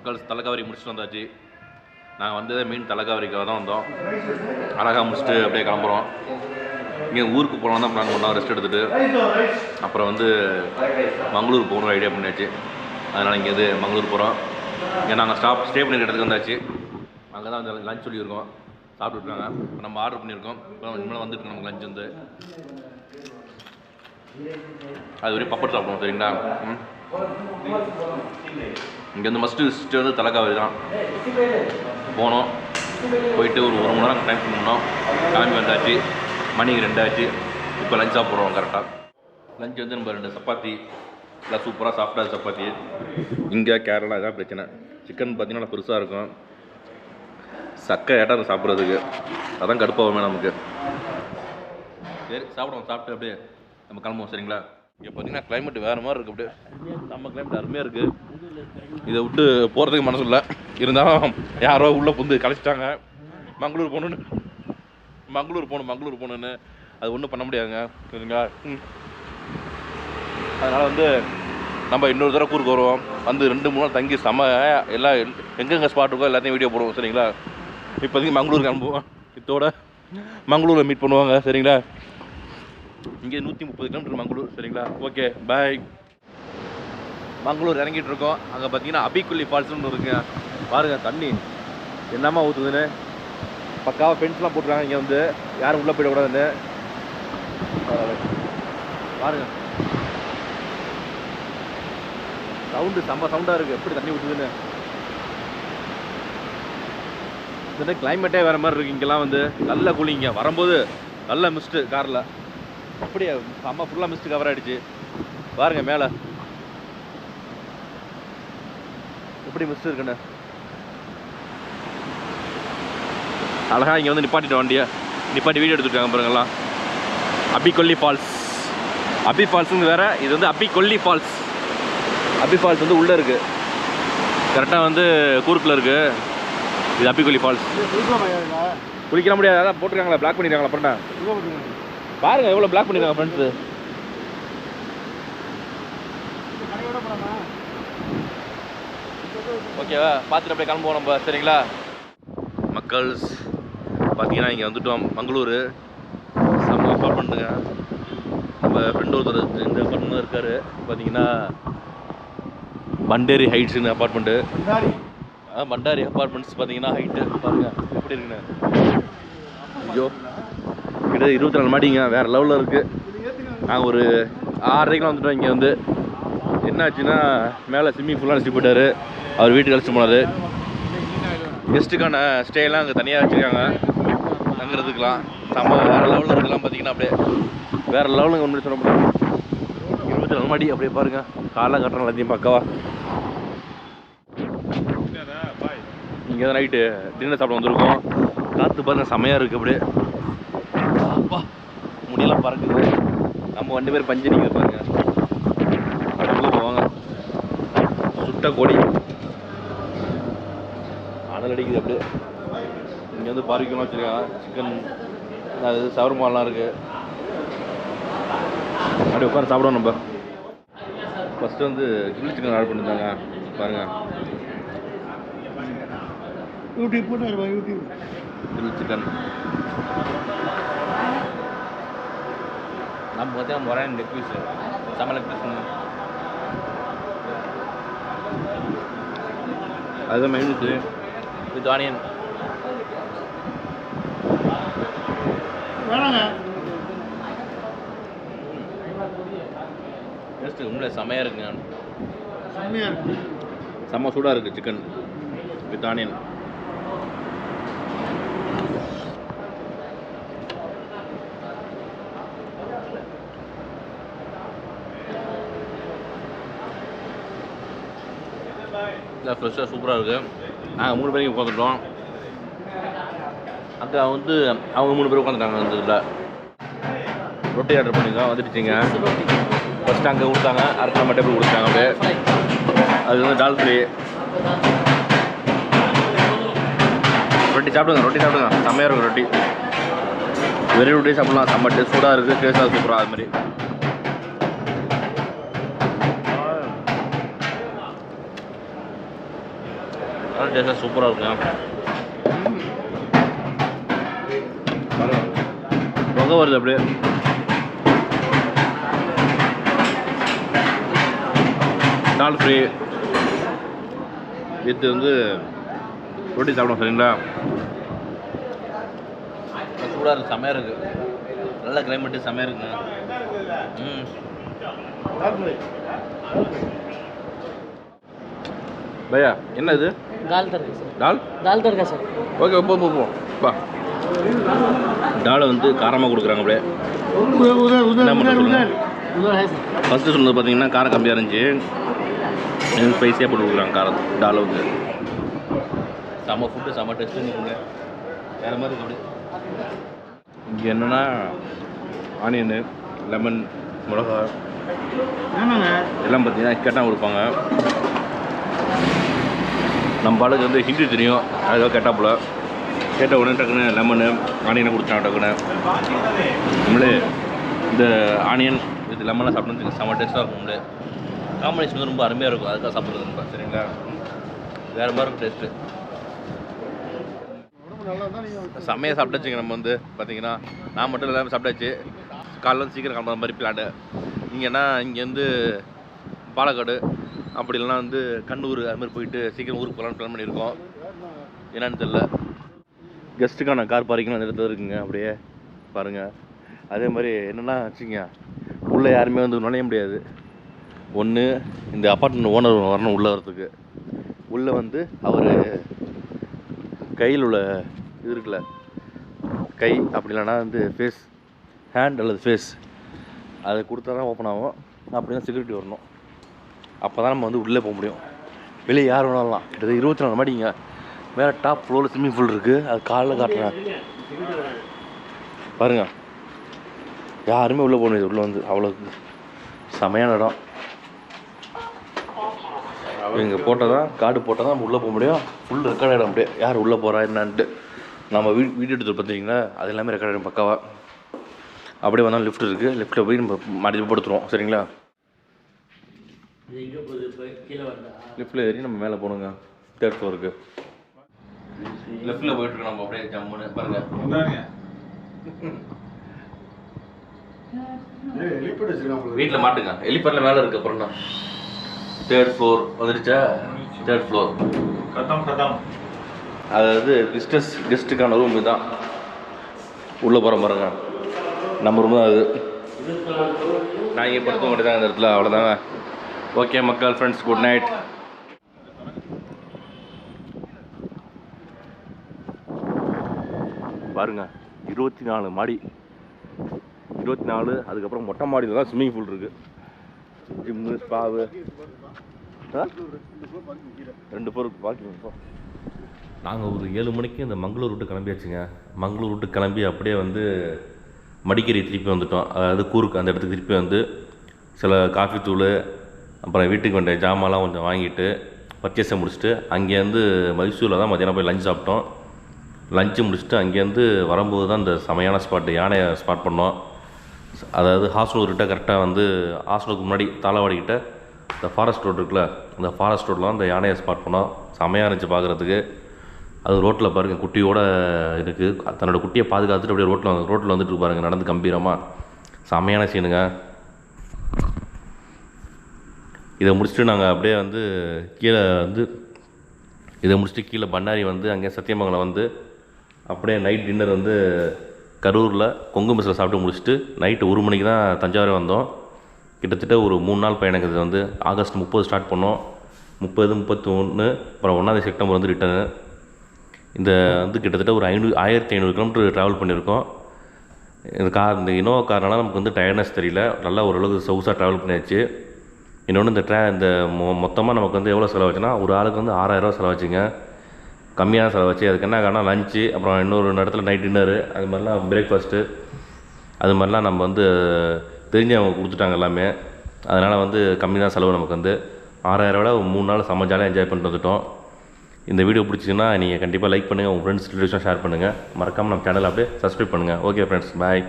மக்கள் தலைக்காவரி முடிச்சுட்டு வந்தாச்சு. நாங்கள் வந்ததே மீன் தலைக்காவரிக்காக தான் வந்தோம். அழகாக முடிச்சுட்டு அப்படியே கிளம்புறோம். இங்கே ஊருக்கு போகலாம் தான் பிளான் பண்ணோம், ரெஸ்ட் எடுத்துகிட்டு. அப்புறம் வந்து மங்களூர் போகணும் ஐடியா பண்ணியாச்சு. அதனால் இங்கேருந்து மங்களூர் போகிறோம். இங்கே நாங்கள் ஸ்டே பண்ணிக்கிற இடத்துக்கு வந்தாச்சு. அங்கே தான் வந்து லஞ்ச் சொல்லியிருக்கோம், சாப்பிட்டுருக்காங்க. இப்போ நம்ம ஆர்டர் பண்ணியிருக்கோம். இப்போ இனிமேல் வந்துட்டு நமக்கு லஞ்ச் வந்து அது வரையும் பப்பட் சாப்பிடுவோம். சரிங்களா? இங்கே வந்து மஸ்ட்டு விசிட்டு வந்து தலைக்காவரி தான். போனோம், போயிட்டு ஒரு 1 மணி நேரம் டைம் ஸ்பெண்ட் பண்ணோம். கிளம்பி வந்தாச்சு. மணிக்கு 2 ஆச்சு. இப்போ லஞ்ச் சாப்பிட்றோம். கரெக்டாக லஞ்ச் வந்து நம்ம 2 சப்பாத்தி எல்லாம் சூப்பராக சாப்பிட்டா சப்பாத்தி. இங்கே கேரளா இதான் பிரச்சனை. சிக்கன் பார்த்தீங்கன்னா பெருசாக இருக்கும், சக்கை ஏட்டாக சாப்பிட்றதுக்கு. அதான் கடுப்பாகுமே நமக்கு. சரி சாப்பிடுவோம். சாப்பிட்டு அப்படியே நம்ம கிளம்புவோம். சரிங்களா? இங்கே பார்த்தீங்கன்னா கிளைமேட் வேறு மாதிரி இருக்குது. அப்படியே நம்ம கிளைமேட் அருமையாக இருக்குது. இதை விட்டு போகிறதுக்கு மனசு இல்லை. இருந்தாலும் யாரோ உள்ளே புந்து கழிச்சிட்டாங்க. மங்களூர் போகணுன்னு அது ஒன்றும் பண்ண முடியாதுங்க. சரிங்களா? அதனால் வந்து நம்ம இன்னொரு தடவை கூருக்கு வருவோம். வந்து 2-3 நாள் தங்கி எல்லாம் எங்கெங்கே ஸ்பாட் இருக்கோ எல்லாத்தையும் வீடியோ போடுவோம். சரிங்களா? இப்போதைக்கு மங்களூர் கிளம்புவோம். இதோட மங்களூரில் மீட் பண்ணுவாங்க. சரிங்களா? இங்கே 130 கிலோமீட்டர் மங்களூர். சரிங்களா? Okay bye. மங்களூர் இறங்கிட்டு இருக்கோம். அங்கே பார்த்தீங்கன்னா அபிக்குள்ளி ஃபால்ஸ்னு இருக்குங்க. பாருங்கள் தண்ணி என்னமா ஊற்றுதுன்னு. பக்காவாக ஃபென்ஸ்லாம் போட்டுருக்காங்க. இங்கே வந்து யாரும் உள்ளே போயிடக்கூடாதுன்னு. பாருங்கள் செம்ம சவுண்டாக இருக்குது. எப்படி தண்ணி ஊற்றுதுன்னு. இந்த கிளைமேட்டே வேறு மாதிரி இருக்குது. இங்கெல்லாம் வந்து நல்ல கூலிங்க. வரும்போது நல்ல மிஸ்ட்டு காரில். அப்படியே செம்ம ஃபுல்லாக மிஸ்ட்டு கவர் ஆகிடுச்சு. பாருங்கள் மேலே எப்படி மிஸ்ட் இருக்குன்னு. அழகாக இங்கே வந்து நிப்பாட்டி வீடியோ எடுத்துருக்காங்க பாருங்கள்லாம். அபிக்கொல்லி ஃபால்ஸ். அபி ஃபால்ஸுங்க வேறு, இது வந்து அபிக்கொல்லி ஃபால்ஸ். அபி ஃபால்ஸ் வந்து உள்ளே இருக்குது, கரெக்டாக வந்து கூர்க்கில் இருக்குது. இது அபிக்கொல்லி ஃபால்ஸ். குளிக்கலாம் முடியாது, அதான் போட்டிருக்காங்களா, பிளாக் பண்ணியிருக்காங்களா. அப்புறம் பாருங்கள் எவ்வளோ பிளாக் பண்ணியிருக்காங்க ஃப்ரெண்ட்ஸு. ஓகேவா? பார்த்துட்டு அப்படியே கிளம்புவோம் நம்ம. சரிங்களா? மக்கள்ஸ் பார்த்தீங்கன்னா இங்கே வந்துட்டோம். மங்களூர் செம்ம அப்பார்ட்மெண்ட்டுங்க. நம்ம ஃப்ரெண்டு ஒருத்தர் இந்த அப்பார்ட்மெண்ட் இருக்கார். பார்த்தீங்கன்னா பண்டேரி ஹைட்ஸுன்னு அப்பார்ட்மெண்ட்டு. பண்டாரி அப்பார்ட்மெண்ட்ஸ் பார்த்தீங்கன்னா ஹைட்டு பாருங்கள் எப்படி இருக்குன்னு. ஐயோ கிட்டத்தட்ட 24 மாடிங்க. வேறு லெவலில் இருக்குது. நாங்கள் ஒரு 6:30 வந்துட்டோம். இங்கே வந்து என்னாச்சுன்னா மேலே ஸ்விம்மிங் ஃபுல்லாக அழைச்சிட்டு போயிட்டார். அவர் வீட்டுக்கு அழைச்சிட்டு போனார். கெஸ்ட்டுக்கான ஸ்டேலாம் அங்கே தனியாக வச்சுருக்காங்க தங்குறதுக்கெலாம். செம்ம வேறு லெவலில் இருக்கலாம். பார்த்தீங்கன்னா அப்படியே வேறு லெவலுங்க. ஒன்று சொல்ல முடியும். 24 மாடி அப்படியே பாருங்கள். காலைல கட்டுறோம் எல்லாத்தையும் பக்காவா. இங்கே தான் நைட்டு டின்னர் சாப்பிட வந்திருக்கோம். காற்று பாருங்கள் செம்மையாக இருக்குது. அப்படியே அப்பா முடியெல்லாம் பறக்குது. நம்ம 2 பேர் பஞ்சு நிற்கிது பாருங்க. அப்படியே போவாங்க. சுட்ட கொடி அனல் அடிக்குது. அப்படியே இங்கே வந்து பார்பிக்யூலாம் வச்சுருக்காங்க. சிக்கன் அது சவர்மாலாம் இருக்குது. அப்படியே உட்காந்து சாப்பிடுவோம். நம்ம ஃபஸ்ட்டு வந்து கிரில் சிக்கன் ஆர்டர் பண்ணியிருந்தாங்க பாருங்கள். YouTube grill chicken. நம்ம பார்த்தீங்கன்னா மொரான் லெக் பீஸு, செம்ம லெக் பீஸுங்க. அதுதான் மைனஸு வித் ஆனியன். டேஸ்ட்டு உண்மையிலே செம்மையாக இருக்குங்க. செம்ம சூடாக இருக்குது சிக்கன் வித் ஆனியன். இல்லை ஃப்ரெஷ்ஷாக சூப்பராக இருக்குது. நாங்கள் 3 பேருக்கு உட்காந்துட்டோம். அக்கா வந்து அவங்க 3 பேர் உட்காந்துட்டாங்க. அந்த இதில் ரொட்டி ஆர்டர் பண்ணியிருக்கோம், வந்துடுச்சிங்க. ஃபஸ்ட்டு அங்கே கொடுத்தாங்க, அடுத்த நம்ம டேபிள் கொடுத்தாங்க. அப்படியே அது வந்து டால் ஃப்ரீ. ரொட்டி சாப்பிடுங்க செம்மையாக இருக்கும் ரொட்டி. வெறும் ரொட்டி சாப்பிட்லாம், செம்ம சூடாக இருக்குது, டேஸ்ட்டாக சூப்பராக. அது மாதிரி அதெல்லாம் டேஸ்ட்டாக சூப்பராக இருக்கும். பொகை வருது அப்படியே. தால் ஃப்ரீ வித்து வந்து ரொட்டி சாப்பிடும் சரிங்களா. சூடாக இருக்குது, செம்மையாக இருக்குது. நல்ல கிளைமேட்டு செம்மையாக இருக்குங்க. பையா என்ன இது? दाल तड़का सर. दाल तड़का सर. ஓகே போ. டாலை வந்து காரமாக கொடுக்குறாங்க அப்படியே. என்ன பண்ண சொல்லுங்கள். ஃபஸ்ட்டு சொன்னது பார்த்தீங்கன்னா காரம் கம்மியாக இருந்துச்சு, ஸ்பைஸியாக போட்டு கொடுக்குறாங்க காரம். டாலை வந்து செம்ம ஃபுட்டு, செம்ம டேஸ்ட்டு இருக்குங்க. வேறு மாதிரி இருக்கு அப்படியே. இங்கே என்னென்னா ஆனியனு, லெமன், மிளகா எல்லாம் பார்த்தீங்கன்னா கேட்டால் கொடுப்பாங்க. நம்ம ஆளுக்கு வந்து ஹிந்தி தெரியும், அதுக்காக கேட்டாப்புல கேட்ட உடனே டக்குன்னு லெமனு ஆனியனை கொடுத்தாங்க. டக்குன்னு நம்மளே இந்த ஆனியன் இது லெமனை சாப்பிட்றதுக்கு செம்ம டேஸ்ட்டாக இருக்கும். நம்மளே காம்பினேஷன் வந்து ரொம்ப அருமையாக இருக்கும். அதுக்காக சாப்பிட்றது ரொம்ப சரிங்களா. வேறு மாதிரி இருக்கும் டேஸ்ட்டு. செம்மையாக சாப்பிட்டாச்சுங்க. நம்ம வந்து பார்த்தீங்கன்னா நான் மட்டும் எல்லாமே சாப்பிட்டாச்சு. காலைல வந்து சீக்கிரம் கிளம்புற மாதிரி பிளான். இங்கேன்னா இங்கேருந்து பாலக்காடு அப்படி இல்லைனா வந்து கண்ணூர் அது மாதிரி போயிட்டு சீக்கிரம் ஊருக்கு போகலான்னு பிளான் பண்ணியிருக்கோம். என்னன்னு தெரில. கெஸ்ட்டுக்கான கார் பார்க்கிங்லாம் அந்த இடத்துல இருக்குங்க. அப்படியே பாருங்கள். அதே மாதிரி என்னென்னா வச்சுங்க, உள்ளே யாருமே வந்து நுழைய முடியாது. ஒன்று இந்த அப்பார்ட்மெண்ட் ஓனர் வரணும் உள்ளே வரத்துக்கு. உள்ளே வந்து அவர் கையில் உள்ள இது இருக்குல்ல, கை அப்படி இல்லைனா வந்து ஃபேஸ், ஹேண்ட் அல்லது ஃபேஸ் அதை கொடுத்தா தான் ஓப்பன் ஆகும். அப்படின்னா செக்யூரிட்டி வரணும். அப்போ தான் நம்ம வந்து உள்ளே போக முடியும். வெளியே யார் வேணாலாம். இது 24 மாடிங்க. மேலே டாப் ஃப்ளோரில் ஸ்விம்மிங் பூல் இருக்குது. அது காலைல காட்டுறேன் பாருங்கள். யாருமே உள்ளே போக முடியாது. உள்ளே வந்து அவ்வளோ செமையான இடம். இங்கே போட்டால் தான், கார்டு போட்டால் தான் நம்ம உள்ளே போக முடியும். ஃபுல் ரெக்கார்ட் ஆகிடும் அப்படியே யார் உள்ளே போகிறா என்னான்ட்டு. நம்ம வீடியோ எடுத்து பார்த்தீங்கன்னா அது எல்லாமே ரெக்கார்ட் ஆகிடும் பக்காவாக. அப்படியே வந்தாலும் லிஃப்ட் இருக்குது. லிஃப்ட்டில் போய் நம்ம மாட்டி படுத்துருவோம் சரிங்களா. லிஃப்ட்டில் ஏறி நம்ம மேலே போகணுங்க 3rd ஃப்ளோருக்கு. லெஃப்ட்டில் போயிட்டுருக்கோம் நம்ம அப்படியே ஜம்முன்னு பாருங்கள். வீட்டில் மாட்டுங்க. ஹெலிபேடில் மேலே இருக்குது. அப்புறம் தான் 3rd ஃப்ளோர் வந்துடுச்சா. 3rd ஃப்ளோர் அதாவது கெஸ்ட்டுக்கான ரூம் இதுதான். உள்ளே போகிற பாருங்க. நம்ம ரூம் தான் அது. நான் இங்கே படுத்த மாட்டேன் இந்த இடத்துல. அவ்வளோதாங்க. ஓகே மக்கள், ஃப்ரெண்ட்ஸ், குட் நைட். பாருங்க 24 மாடி. 24. அதுக்கப்புறம் மொட்டை மாடியில் தான் ஸ்விம்மிங் பூல் இருக்குது. ஜிம்மு, ஸ்பாவு, 2 ஃப்ளோர் பார்க்கிங். நாங்கள் ஒரு 7 மணிக்கு இந்த மங்களூர் விட்டு கிளம்பியாச்சுங்க. மங்களூர் விட்டு கிளம்பி அப்படியே வந்து மடிக்கேரி திருப்பி வந்துட்டோம். அதாவது கூருக்கு அந்த இடத்துக்கு திருப்பி வந்து சில காஃபி தூள் அப்புறம் வீட்டுக்கு வேண்டிய ஜாமான்லாம் கொஞ்சம் வாங்கிட்டு பர்ச்சேஸை முடிச்சுட்டு அங்கேருந்து மைசூரில் தான் மத்தியானம் போய் லஞ்ச் சாப்பிட்டோம். லஞ்சு முடிச்சுட்டு அங்கேருந்து வரும்போது தான் இந்த செமையான ஸ்பாட்டு யானையை ஸ்பாட் பண்ணோம். அதாவது ஹாஸ்டல்கிட்ட கரெக்டாக வந்து ஹாஸ்டலுக்கு முன்னாடி தாளவாடிக்கிட்ட இந்த ஃபாரஸ்ட் ரோடு இருக்குல்ல, அந்த ஃபாரஸ்ட் ரோட்டில் அந்த யானையை ஸ்பாட் பண்ணோம். செமையாக இருந்துச்சு பார்க்குறதுக்கு. அது ரோட்டில் பாருங்கள் குட்டியோடு இருக்குது. தன்னோட குட்டியை பாதுகாத்துட்டு அப்படியே ரோட்டில் வந்துட்டு பாருங்கள் நடந்து கம்பீரமாக. செமையான சீனுங்க. இதை முடிச்சுட்டு நாங்கள் அப்படியே வந்து கீழே வந்து கீழே பண்ணாரி வந்து அங்கே சத்தியமங்கலம் வந்து அப்படியே நைட் டின்னர் வந்து கரூரில் கொங்கு மெஸ்ஸில் சாப்பிட்டு முடிச்சுட்டு நைட்டு 1 மணிக்கு தான் தஞ்சாவூர் வந்தோம். கிட்டத்தட்ட ஒரு 3 நாள் பயணம். இது வந்து ஆகஸ்ட் 30 ஸ்டார்ட் பண்ணோம். 30, 31 அப்புறம் 1 செப்டம்பர் வந்து ரிட்டர்னு. இந்த வந்து கிட்டத்தட்ட ஒரு 1500 கிலோமீட்டர் ட்ராவல் பண்ணியிருக்கோம். இந்த இனோவா கார்னால நமக்கு வந்து டயர்ட்னஸ் தெரியல. நல்லா ஓரளவுக்கு சொகுசாக ட்ராவல் பண்ணியாச்சு. இன்னொன்று இந்த மொத்தமாக நமக்கு வந்து எவ்வளோ செலவாச்சுன்னா ஒரு ஆளுக்கு வந்து 6000 செலவாச்சுங்க. கம்மியான செலவாச்சு. அதுக்கு என்ன காரணம், லஞ்சு அப்புறம் இன்னொரு இடத்துல நைட் டின்னரு அது மாதிரிலாம் பிரேக்ஃபாஸ்ட்டு அது மாதிரிலாம் நம்ம வந்து தெரிஞ்சவங்க கொடுத்துட்டாங்க எல்லாமே. அதனால் வந்து கம்மி தான் செலவு. நமக்கு வந்து 6000 விட 3 நாள் செம்ம ஜாலியாக என்ஜாய் பண்ணிட்டு வந்துட்டோம். இந்த வீடியோ பிடிச்சிங்கன்னா நீங்கள் கண்டிப்பாக லைக் பண்ணுங்கள், உங்கள் ஃப்ரெண்ட்ஸ் ரிலேஷன் ஷேர் பண்ணுங்கள். மறக்காமல் நம்ம சேனல் அப்படியே சப்ஸ்கிரைப் பண்ணுங்கள். ஓகே ஃப்ரெண்ட்ஸ், பாய்.